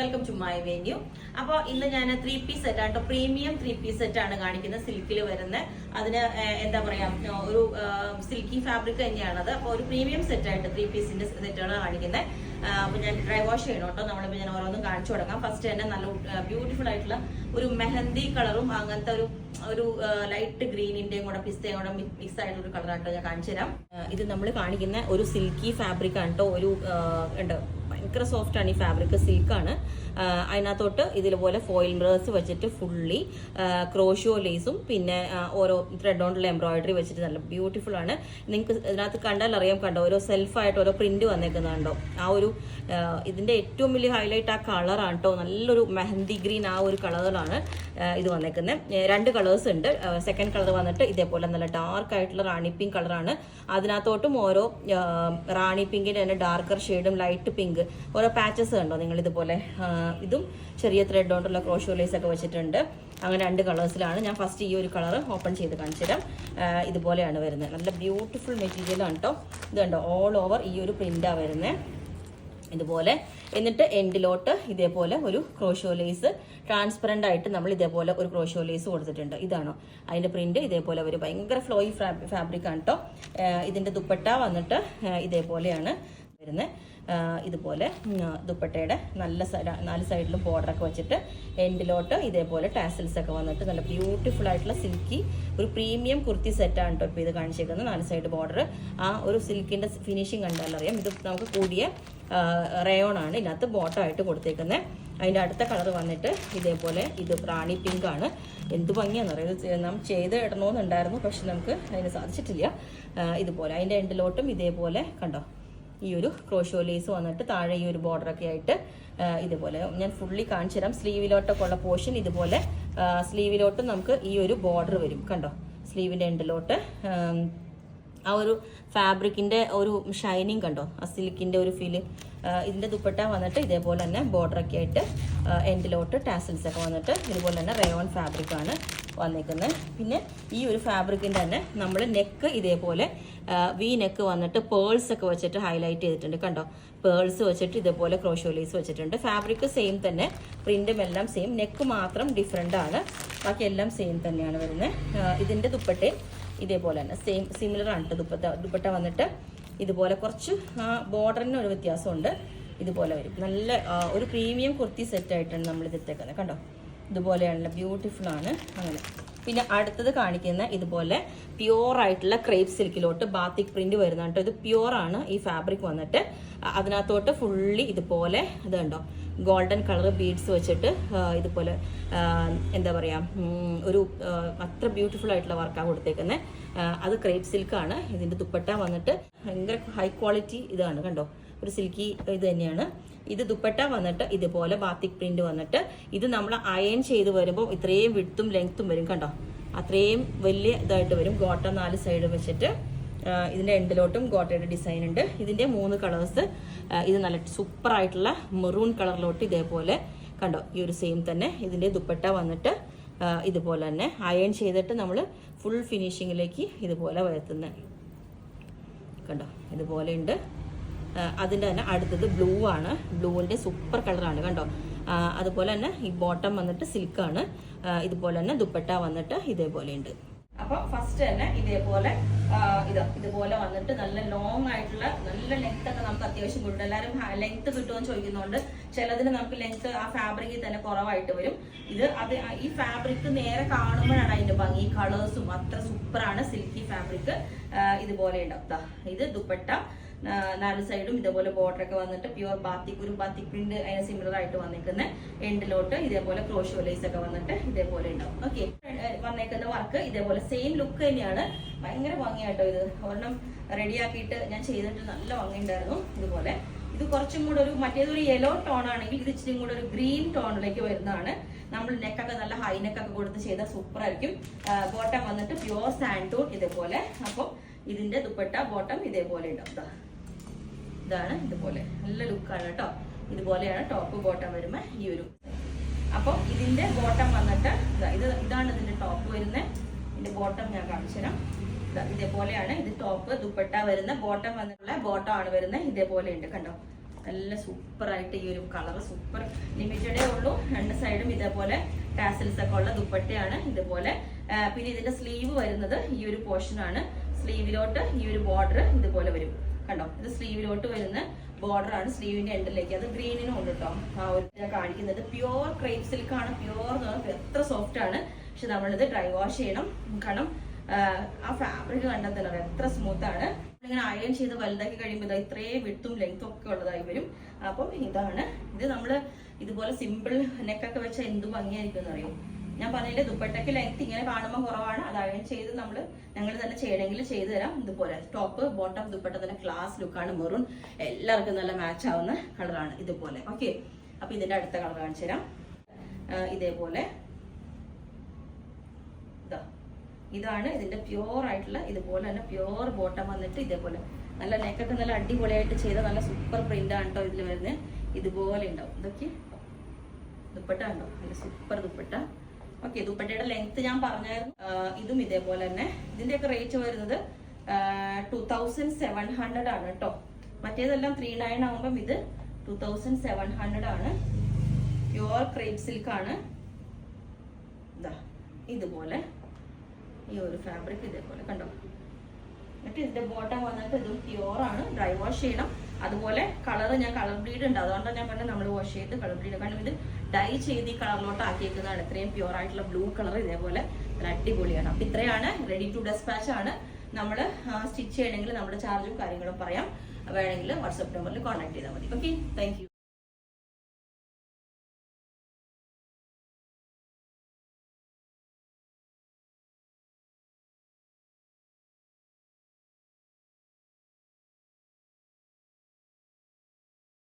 Welcome to my venue. അപ്പോൾ ഇന്ന് ഞാൻ 3-piece സെറ്റ് ആണ്, പ്രീമിയം 3-piece സെറ്റ് ആണ് കാണിക്കുന്നത്. സിൽക്കിൽ വരുന്ന അതിന് എന്താ പറയാ, ഒരു സിൽക്കി ഫാബ്രിക് തന്നെയാണത്. അപ്പോൾ ഒരു പ്രീമിയം സെറ്റ് ആയിട്ട് 3-piece സെറ്റുകൾ കാണിക്കുന്നത്. അപ്പോൾ ഞാൻ ഡ്രൈ വാഷ് ചെയ്യണം കേട്ടോ. നമ്മളിപ്പോൾ ഞാൻ ഓരോന്നും കാണിച്ചു തുടങ്ങാം. ഫസ്റ്റ് തന്നെ നല്ല ബ്യൂട്ടിഫുൾ ആയിട്ടുള്ള ഒരു മെഹന്തി കളറും അങ്ങനത്തെ ഒരു ലൈറ്റ് ഗ്രീനിന്റെയും കൂടെ പിസ്തയും കൂടെ മിക്സ് ആയിട്ടുള്ള ഒരു കളറാട്ടോ ഞാൻ കാണിച്ചു തരാം. ഇത് നമ്മൾ കാണിക്കുന്ന ഒരു സിൽക്കി ഫാബ്രിക് ആണ് കേട്ടോ. ഒരു ഉണ്ട്, ഭയങ്കര സോഫ്റ്റ് ആണ് ഈ ഫാബ്രിക്, സിൽക്കാണ്. അതിനകത്തോട്ട് ഇതിലുപോലെ ഫോയിൽ മിറേഴ്സ് വെച്ചിട്ട് ഫുള്ളി ക്രോഷോ ലേസും പിന്നെ ഓരോ ത്രെഡ് കൊണ്ടുള്ള എംബ്രോയിഡറി വെച്ചിട്ട് നല്ല ബ്യൂട്ടിഫുൾ ആണ്. നിങ്ങൾക്ക് ഇതിനകത്ത് കണ്ടാൽ അറിയാം, കണ്ടോ ഓരോ സെൽഫായിട്ട് ഓരോ പ്രിന്റ് വന്നേക്കുന്നുണ്ടോ. ആ ഒരു ഇതിന്റെ ഏറ്റവും വലിയ ഹൈലൈറ്റ് ആ കളറാണ് കേട്ടോ. നല്ലൊരു മെഹന്തി ഗ്രീൻ ആ ഒരു കളറിലാണ് ഇത് വന്നേക്കുന്നത്. 2 കളേഴ്സ് ഉണ്ട്. സെക്കൻഡ് കളർ വന്നിട്ട് ഇതേപോലെ നല്ല ഡാർക്ക് ആയിട്ടുള്ള റാണി പിങ്ക് കളറാണ്. അതിനകത്തോട്ടും ഓരോ റാണി പിങ്കിന്റെ തന്നെ ഡാർക്കർ ഷെയ്ഡും ലൈറ്റ് പിങ്ക് ഓരോ പാച്ചസ് കണ്ടോ നിങ്ങൾ. ഇതുപോലെ ഇതും ചെറിയ ത്രെഡ് കൊണ്ടുള്ള ക്രോഷോ ലേസ് ഒക്കെ വെച്ചിട്ടുണ്ട്. അങ്ങനെ 2 കളേഴ്സിലാണ്. ഞാൻ ഫസ്റ്റ് ഈ ഒരു കളർ ഓപ്പൺ ചെയ്ത് കാണിച്ചു തരാം. ഇതുപോലെയാണ് വരുന്നത്. നല്ല ബ്യൂട്ടിഫുൾ മെറ്റീരിയലാണ് കേട്ടോ. ഇത് കണ്ടോ, ഓൾ ഓവർ ഈ ഒരു പ്രിന്റാണ് വരുന്നത് ഇതുപോലെ. എന്നിട്ട് എൻഡിലോട്ട് ഇതേപോലെ ഒരു ക്രോഷോ ലേസ് ട്രാൻസ്പെറന്റ് ആയിട്ട് നമ്മൾ ഇതേപോലെ ഒരു ക്രോഷോ ലേസ് കൊടുത്തിട്ടുണ്ട്. ഇതാണോ അതിന്റെ പ്രിന്റ്. ഇതേപോലെ ഒരു ഭയങ്കര ഫ്ലോയി ഫാബ്രിക് ആണ് കേട്ടോ. ഇതിന്റെ ദുപ്പട്ട വന്നിട്ട് ഇതേപോലെയാണ് വരുന്നത്. ഇതുപോലെ ദുപ്പട്ടയുടെ 4 സൈഡിലും ബോർഡറൊക്കെ വെച്ചിട്ട് എൻഡിലോട്ട് ഇതേപോലെ ടാസൽസ് ഒക്കെ വന്നിട്ട് നല്ല ബ്യൂട്ടിഫുൾ ആയിട്ടുള്ള സിൽക്കി ഒരു പ്രീമിയം കുർത്തി സെറ്റാണ് കേട്ടോ ഇപ്പോൾ ഇത് കാണിച്ചേക്കുന്നത്. 4 സൈഡ് ബോർഡർ ആ ഒരു സിൽക്കിന്റെ ഫിനിഷിങ് കണ്ടാലറിയാം. ഇത് നമുക്ക് കൂടിയ റയോൺ ആണ് ഇതിനകത്ത് ബോട്ടം ആയിട്ട് കൊടുത്തേക്കുന്നത്. അതിൻ്റെ അടുത്ത കളർ വന്നിട്ട് ഇതേപോലെ ഇത് റാണി പിങ്ക് ആണ്. എന്ത് ഭംഗിയാണെന്ന് പറയുന്നത്. ഇത് നാം ചെയ്ത് ഇടണമെന്നുണ്ടായിരുന്നു, പക്ഷെ നമുക്ക് അതിന് സാധിച്ചിട്ടില്ല. ഇതുപോലെ അതിൻ്റെ എൻഡിലോട്ടും ഇതേപോലെ കണ്ടോ ഈ ഒരു ക്രോഷോ ലേസ് വന്നിട്ട് താഴെ ഈ ഒരു ബോർഡറൊക്കെ ആയിട്ട് ഇതുപോലെ ഞാൻ ഫുള്ളി കാണിച്ചു തരാം. സ്ലീവിലോട്ടൊക്കെ ഉള്ള പോർഷൻ ഇതുപോലെ സ്ലീവിലോട്ട് നമുക്ക് ഈ ഒരു ബോർഡർ വരും കണ്ടോ. സ്ലീവിൻ്റെ എൻഡിലോട്ട് ആ ഒരു ഫാബ്രിക്കിന്റെ ഒരു ഷൈനിങ് കണ്ടോ, ആ സിൽക്കിന്റെ ഒരു ഫീല്. ഇതിന്റെ ദുപ്പട്ട വന്നിട്ട് ഇതേപോലെ തന്നെ ബോർഡറൊക്കെ ആയിട്ട് എൻഡിലോട്ട് ടാസൽസ് ഒക്കെ വന്നിട്ട് ഇതുപോലെ തന്നെ റയോൺ ഫാബ്രിക് ആണ് വന്നേക്കുന്നത്. പിന്നെ ഈ ഒരു ഫാബ്രിക്കിന്റെ തന്നെ നമ്മൾ നെക്ക് ഇതേപോലെ വി നെക്ക് വന്നിട്ട് പേൾസ് ഒക്കെ വെച്ചിട്ട് ഹൈലൈറ്റ് ചെയ്തിട്ടുണ്ട് കണ്ടോ. പേൾസ് വെച്ചിട്ട് ഇതേപോലെ ക്രോഷോ ലേസ് വെച്ചിട്ടുണ്ട്. ഫാബ്രിക് സെയിം തന്നെ, പ്രിന്റും എല്ലാം സെയിം, നെക്ക് മാത്രം ഡിഫറെന്റ് ആണ്, ബാക്കി എല്ലാം സെയിം തന്നെയാണ് വരുന്നത്. ഇതിന്റെ ദുപ്പട്ടയും ഇതേപോലെ തന്നെ സെയിം സിമിലർ ആണ് കേട്ടോ. ദുപ്പട്ട വന്നിട്ട് ഇതുപോലെ കുറച്ച് ബോർഡറിന് ഒരു വ്യത്യാസമുണ്ട്. ഇതുപോലെ വരും. നല്ല ഒരു പ്രീമിയം കുർത്തി സെറ്റ് ആയിട്ടാണ് നമ്മൾ ഇതിട്ടേക്കുന്നത് കണ്ടോ. ഇതുപോലെയാണല്ലോ, ബ്യൂട്ടിഫുൾ ആണ്. അങ്ങനെ പിന്നെ അടുത്തത് കാണിക്കുന്ന ഇതുപോലെ പ്യുവർ ആയിട്ടുള്ള ക്രേപ്പ് സിൽക്കിലോട്ട് ബാത്തിക് പ്രിന്റ് വരുന്ന കേട്ടോ. ഇത് പ്യുവർ ആണ് ഈ ഫാബ്രിക് വന്നിട്ട്. അതിനകത്തോട്ട് ഫുള്ളി ഇതുപോലെ ഇത് കണ്ടോ ഗോൾഡൻ കളർ ബീഡ്സ് വെച്ചിട്ട് ഇതുപോലെ എന്താ പറയാ ഒരു അത്ര ബ്യൂട്ടിഫുൾ ആയിട്ടുള്ള വർക്കാണ് കൊടുത്തേക്കുന്നത്. അത് ക്രേപ്പ് സിൽക്കാണ്. ഇതിന്റെ ദുപ്പട്ട വന്നിട്ട് ഭയങ്കര ഹൈ ക്വാളിറ്റി ഇതാണ് കണ്ടോ, ഒരു സിൽക്കി ഇത് തന്നെയാണ്. ഇത് ദുപ്പട്ട വന്നിട്ട് ഇതുപോലെ ബാത്തിക് പ്രിന്റ് വന്നിട്ട് ഇത് നമ്മൾ അയൺ ചെയ്ത് വരുമ്പോൾ ഇത്രയും വിഡ്ത്തും ലെങ്ത്തും വരും കണ്ടോ. അത്രയും വലിയ ഇതായിട്ട് വരും. ഗോട്ട 4 സൈഡ് വെച്ചിട്ട് ഇതിന്റെ എൻഡിലോട്ടും ഗോട്ടയുടെ ഡിസൈൻ ഉണ്ട്. ഇതിന്റെ 3 കളേഴ്സ്. ഇത് നല്ല സൂപ്പർ ആയിട്ടുള്ള മെറൂൺ കളറിലോട്ട് ഇതേപോലെ കണ്ടോ ഈ ഒരു സെയിം തന്നെ. ഇതിന്റെ ദുപ്പട്ട വന്നിട്ട് ഇതുപോലെ തന്നെ അയൺ ചെയ്തിട്ട് നമ്മൾ ഫുൾ ഫിനിഷിങ്ങിലേക്ക് ഇതുപോലെ വരുത്തുന്നത് കണ്ടോ. ഇതുപോലെ ഉണ്ട്. അതിൻ്റെ തന്നെ അടുത്തത് ബ്ലൂ ആണ്. ബ്ലൂവിൻ്റെ സൂപ്പർ കളറാണ് കണ്ടോ. അതുപോലെ തന്നെ ഈ ബോട്ടം വന്നിട്ട് സിൽക്കാണ്. ഇതുപോലെ തന്നെ ദുപ്പട്ട വന്നിട്ട് ഇതേപോലെ ഉണ്ട്. അപ്പൊ ഫസ്റ്റ് തന്നെ ഇതേപോലെ ഇതുപോലെ വന്നിട്ട് നല്ല ലോങ് ആയിട്ടുള്ള നല്ല ലെങ്ത് ഒക്കെ നമുക്ക് അത്യാവശ്യം കിട്ടും. എല്ലാവരും ലെങ്ത് കിട്ടുമെന്ന് ചോദിക്കുന്നുണ്ട്. ചിലതിന് നമുക്ക് ലെങ്ത് ആ ഫാബ്രിക്കിൽ തന്നെ കുറവായിട്ട് വരും. ഈ ഫാബ്രിക് നേരെ കാണുമ്പോഴാണ് അതിന്റെ ഭംഗി. കളേഴ്സും അത്ര സൂപ്പറാണ്. സിൽക്കി ഫാബ്രിക് ഇതുപോലെ ഉണ്ടാവും. ഇത് ദുപ്പട്ട 4 സൈഡും ഇതേപോലെ ബോർഡർ ഒക്കെ വന്നിട്ട് പ്യുവർ ഒരു ബാത്തിക് പ്രിന്റ് അതിന് സിമിലർ ആയിട്ട് വന്നിരിക്കുന്ന എൻഡിലോട്ട് ഇതേപോലെ ക്രോഷോ ലേസ് ഒക്കെ വന്നിട്ട് ഇതേപോലെ ഉണ്ടാവും. ഓക്കെ, വന്നേക്കുന്ന വർക്ക് ഇതേപോലെ സെയിം ലുക്ക് തന്നെയാണ്. ഭയങ്കര ഭംഗിയായിട്ടോ. ഇത് ഒരെണ്ണം റെഡിയാക്കിയിട്ട് ഞാൻ ചെയ്തിട്ട് നല്ല ഭംഗിയുണ്ടായിരുന്നു. ഇതുപോലെ ഇത് കുറച്ചും കൂടെ ഒരു മറ്റേതൊരു യെല്ലോ ടോൺ ആണെങ്കിൽ ഇത് ഇച്ചിരി കൂടെ ഒരു ഗ്രീൻ ടോണിലേക്ക് വരുന്നതാണ്. നമ്മൾ നെക്കൊക്കെ നല്ല ഹൈ നെക്കൊക്കെ കൊടുത്ത് ചെയ്താൽ സൂപ്പർ ആയിരിക്കും. ബോട്ടം വന്നിട്ട് പ്യുവർ സാൻഡൂൺ ഇതേപോലെ. അപ്പോൾ ഇതിന്റെ ദുപ്പട്ട ബോട്ടം ഇതേപോലെ ഉണ്ടാവും. ഇതാണ് ഇതുപോലെ നല്ല ലുക്കാണ് കേട്ടോ. ഇതുപോലെയാണ് ടോപ്പ് ബോട്ടം വരുമ്പോൾ ഈ ഒരു. അപ്പോൾ ഇതിന്റെ ബോട്ടം വന്നിട്ട് ഇതാണ് ഇതിന്റെ ടോപ്പ് വരുന്നത്. ഇതിന്റെ ബോട്ടം ഞാൻ കാണിച്ചു തരാം. ഇതേപോലെയാണ് ഇത് ടോപ്പ്. ദുപ്പട്ട വരുന്ന ബോട്ടം വന്നിട്ടുള്ള ബോട്ടം ആണ് വരുന്നത്. ഇതേപോലെ ഉണ്ട് കണ്ടോ. നല്ല സൂപ്പർ ആയിട്ട് ഈ ഒരു കളർ സൂപ്പർ ലിമിറ്റഡേ ഉള്ളൂ. രണ്ട് സൈഡും ഇതേപോലെ ടാസൽസ് ഒക്കെ ഉള്ള ദുപ്പട്ടയാണ് ഇതുപോലെ. പിന്നെ ഇതിന്റെ സ്ലീവ് വരുന്നത് ഈ ഒരു പോർഷൻ ആണ്. സ്ലീവിലോട്ട് ഈ ഒരു ബോർഡർ ഇതുപോലെ വരും കണ്ടോ. ഇത് സ്ലീവിലോട്ട് വരുന്ന ബോർഡർ ആണ് സ്ലീവിന്റെ എൻഡിലേക്ക്. അത് ഗ്രീനിനും ഉണ്ട് കേട്ടോ. ആ ഒരു കാണിക്കുന്നത് പ്യുവർ ക്രേപ്പ് സിൽക്ക് ആണ്. പ്യുവർ എന്ന് പറഞ്ഞാൽ എത്ര സോഫ്റ്റ് ആണ്. പക്ഷെ നമ്മളിത് ഡ്രൈ വാഷ് ചെയ്യണം. കാരണം ആ ഫാബ്രിക് കണ്ടാൽ തന്നെ അറിയാം എത്ര സ്മൂത്ത് ആണ്. ഇങ്ങനെ അയൺ ചെയ്ത് വലുതാക്കി കഴിയുമ്പോൾ ഇത്രയും വിട്ടും ലെങ്ത്തും ഒക്കെ ഉള്ളതായി വരും. അപ്പം ഇതാണ് ഇത്. നമ്മൾ ഇതുപോലെ സിമ്പിൾ നെക്കൊക്കെ വെച്ചാൽ എന്ത് ഭംഗിയായിരിക്കും എന്നറിയും. ഞാൻ പറഞ്ഞില്ലേ ദുപ്പട്ടയ്ക്ക് ലെങ്ത് ഇങ്ങനെ കാണുമ്പോൾ കുറവാണ്. അത് അയൺ ചെയ്ത് ഞങ്ങൾ തന്നെ ചെയ്യണമെങ്കിൽ ചെയ്തു തരാം. ഇതുപോലെ ടോപ്പ് ബോട്ടം ദുപ്പട്ട തന്നെ ക്ലാസ് ലുക്കാണ്. മെറൂൺ എല്ലാവർക്കും നല്ല മാച്ച് ആവുന്ന കളറാണ് ഇതുപോലെ. ഓക്കെ, അപ്പൊ ഇതിന്റെ അടുത്ത കളർ കാണിച്ചു തരാം. ഇതേപോലെ ഇതാണ് ഇതിന്റെ പ്യുവർ ആയിട്ടുള്ള ഇതുപോലെ തന്നെ പ്യുവർ ബോട്ടം വന്നിട്ട് ഇതേപോലെ നല്ല നെക്കൊക്കെ നല്ല അടിപൊളിയായിട്ട് ചെയ്ത നല്ല സൂപ്പർ പ്രിന്റ് ആണ് കേട്ടോ ഇതിൽ വരുന്നത്. ഇതുപോലെ ഉണ്ടാവും. ഇതൊക്കെ ദുപ്പട്ട ഉണ്ടോ, നല്ല സൂപ്പർ ദുപ്പട്ട. ഓക്കെ, ദുപ്പട്ടയുടെ ലെങ്ത് ഞാൻ പറഞ്ഞായിരുന്നു. ഇതും ഇതേപോലെ തന്നെ. ഇതിന്റെയൊക്കെ റേറ്റ് വരുന്നത് 2700 ആണ് കേട്ടോ. മറ്റേതെല്ലാം 39 ആകുമ്പം ഇത് 2700 ആണ്. പ്യുവർ ക്രേപ്പ് സിൽക്ക് ആണ്. ഇതുപോലെ ഈ ഒരു ഫാബ്രിക് ഇതേപോലെ കണ്ടോ. എന്നിട്ട് ഇതിന്റെ ബോട്ടം വന്നിട്ട് ഇതും പ്യുവർ ആണ്. ഡ്രൈ വാഷ് ചെയ്യണം. അതുപോലെ കളർ ഞാൻ കളർ ബ്ലീഡ് ഉണ്ട്, അതുകൊണ്ടാണ് ഞാൻ പറഞ്ഞത് നമ്മൾ വാഷ് ചെയ്ത് കളർ ബ്ലീഡ്. കാരണം ഇത് ഡൈ ചെയ്ത് ഈ കളറിലോട്ട് ആക്കിയേക്കുന്നതാണ്. ഇത്രയും പ്യുവർ ആയിട്ടുള്ള ബ്ലൂ കളർ ഇതേപോലെ നല്ല അടിപൊളിയാണ്. അപ്പൊ ഇത്രയാണ്. റെഡി ടു ഡെസ്പാച്ച് ആണ്. നമ്മൾ സ്റ്റിച്ച് ചെയ്യണമെങ്കിൽ നമ്മുടെ ചാർജും കാര്യങ്ങളും പറയാം. വേണമെങ്കിൽ വാട്സ്ആപ്പ് നമ്പറിൽ കോൺടാക്ട് ചെയ്താൽ മതി. Okay, thank you.